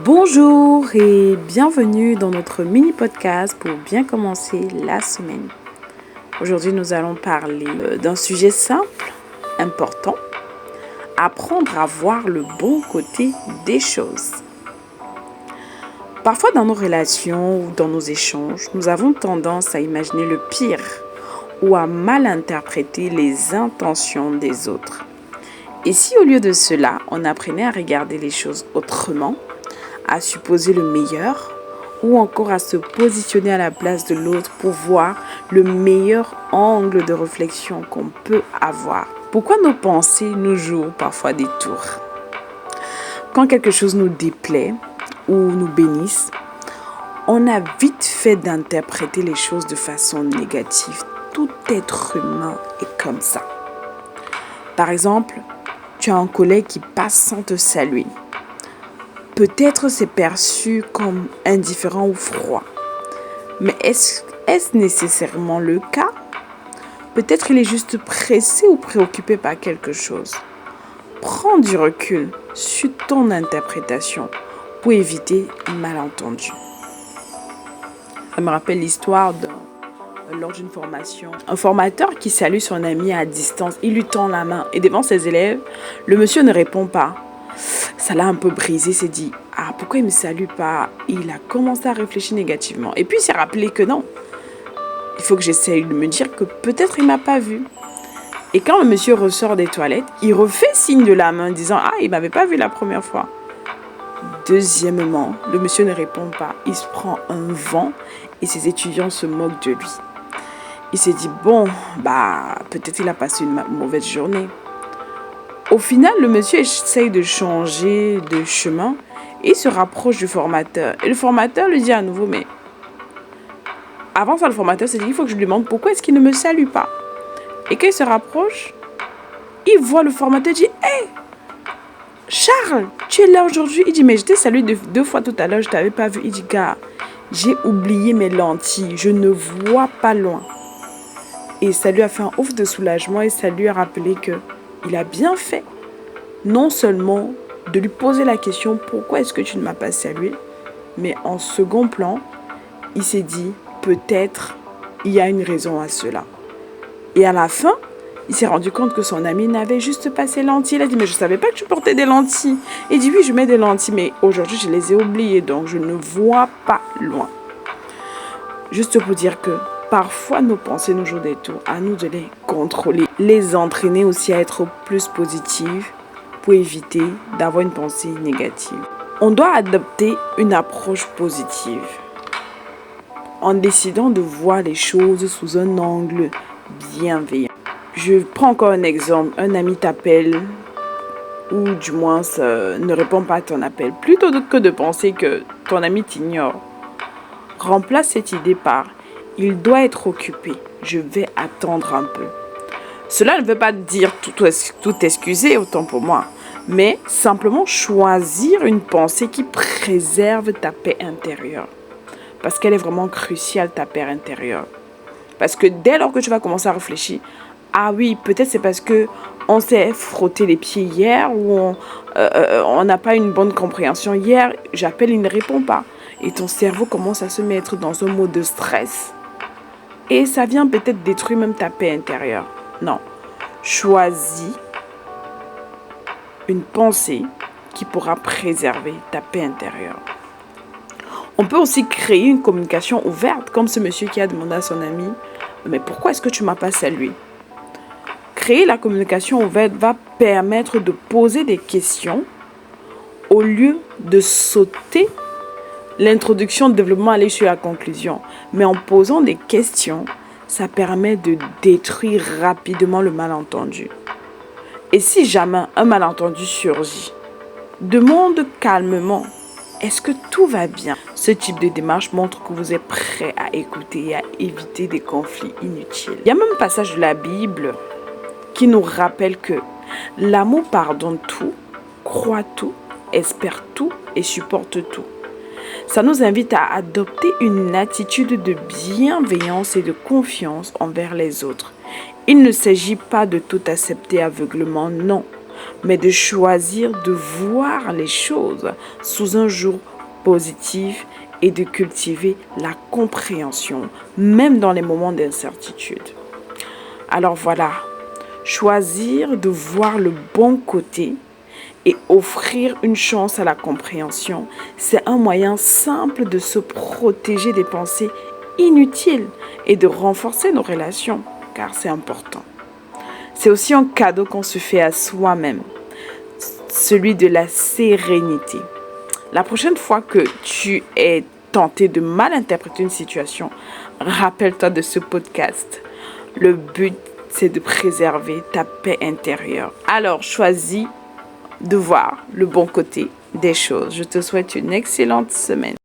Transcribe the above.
Bonjour et bienvenue dans notre mini-podcast pour bien commencer la semaine. Aujourd'hui, nous allons parler d'un sujet simple, important, apprendre à voir le bon côté des choses. Parfois, dans nos relations ou dans nos échanges, nous avons tendance à imaginer le pire ou à mal interpréter les intentions des autres. Et si au lieu de cela, on apprenait à regarder les choses autrement, à supposer le meilleur ou encore à se positionner à la place de l'autre pour voir le meilleur angle de réflexion qu'on peut avoir. Pourquoi nos pensées nous jouent parfois des tours? Quand quelque chose nous déplaît ou nous bénisse, on a vite fait d'interpréter les choses de façon négative. Tout être humain est comme ça. Par exemple, tu as un collègue qui passe sans te saluer. Peut-être c'est perçu comme indifférent ou froid. Mais est-ce nécessairement le cas? Peut-être il est juste pressé ou préoccupé par quelque chose. Prends du recul sur ton interprétation pour éviter un malentendu. Ça me rappelle l'histoire lors d'une formation. Un formateur qui salue son ami à distance, il lui tend la main et devant ses élèves, le monsieur ne répond pas. Ça l'a un peu brisé, s'est dit « Ah, pourquoi il ne me salue pas ?» Il a commencé à réfléchir négativement. Et puis il s'est rappelé que non, il faut que j'essaye de me dire que peut-être il ne m'a pas vu. Et quand le monsieur ressort des toilettes, il refait signe de la main disant « Ah, il ne m'avait pas vu la première fois. » Deuxièmement, le monsieur ne répond pas. Il se prend un vent et ses étudiants se moquent de lui. Il s'est dit « Bon, peut-être il a passé une mauvaise journée. » Au final, le monsieur essaye de changer de chemin et se rapproche du formateur. Et le formateur lui dit à nouveau, mais avant ça, le formateur s'est dit, il faut que je lui demande pourquoi est-ce qu'il ne me salue pas. Et quand il se rapproche, il voit le formateur et dit, hey, Charles, tu es là aujourd'hui? Il dit, mais je t'ai salué deux fois tout à l'heure, je ne t'avais pas vu. Il dit, gars, j'ai oublié mes lentilles, je ne vois pas loin. Et ça lui a fait un ouf de soulagement et ça lui a rappelé que il a bien fait, non seulement de lui poser la question « Pourquoi est-ce que tu ne m'as pas salué ?» Mais en second plan, il s'est dit « Peut-être il y a une raison à cela. » Et à la fin, il s'est rendu compte que son ami n'avait juste pas ses lentilles. Il a dit « Mais je ne savais pas que tu portais des lentilles. » Il dit « Oui, je mets des lentilles, mais aujourd'hui, je les ai oubliées, donc je ne vois pas loin. » Juste pour dire que parfois, nos pensées nous jouent des tours. À nous de les contrôler, les entraîner aussi à être plus positives pour éviter d'avoir une pensée négative. On doit adopter une approche positive en décidant de voir les choses sous un angle bienveillant. Je prends encore un exemple. Un ami t'appelle ou du moins ne répond pas à ton appel. Plutôt que de penser que ton ami t'ignore, remplace cette idée par « il doit être occupé, je vais attendre un peu ». Cela ne veut pas dire tout excuser, autant pour moi, mais simplement choisir une pensée qui préserve ta paix intérieure. Parce qu'elle est vraiment cruciale, ta paix intérieure. Parce que dès lors que tu vas commencer à réfléchir, ah oui, peut-être c'est parce que on s'est frotté les pieds hier ou on n'a pas une bonne compréhension hier, j'appelle, il ne répond pas. Et ton cerveau commence à se mettre dans un mode de stress. Et ça vient peut-être détruire même ta paix intérieure. Non. Choisis une pensée qui pourra préserver ta paix intérieure. On peut aussi créer une communication ouverte, comme ce monsieur qui a demandé à son ami « Mais pourquoi est-ce que tu ne m'as pas salué ?» Créer la communication ouverte va permettre de poser des questions au lieu de sauter l'introduction, le développement, aller sur la conclusion. Mais en posant des questions, ça permet de détruire rapidement le malentendu. Et si jamais un malentendu surgit, demande calmement, est-ce que tout va bien? Ce type de démarche montre que vous êtes prêt à écouter et à éviter des conflits inutiles. Il y a même un passage de la Bible qui nous rappelle que l'amour pardonne tout, croit tout, espère tout et supporte tout. Ça nous invite à adopter une attitude de bienveillance et de confiance envers les autres. Il ne s'agit pas de tout accepter aveuglément, non, mais de choisir de voir les choses sous un jour positive et de cultiver la compréhension, même dans les moments d'incertitude. Alors voilà, choisir de voir le bon côté et offrir une chance à la compréhension, c'est un moyen simple de se protéger des pensées inutiles et de renforcer nos relations, car c'est important. C'est aussi un cadeau qu'on se fait à soi-même, celui de la sérénité. La prochaine fois que tu es tenté de mal interpréter une situation, rappelle-toi de ce podcast. Le but, c'est de préserver ta paix intérieure. Alors, choisis de voir le bon côté des choses. Je te souhaite une excellente semaine.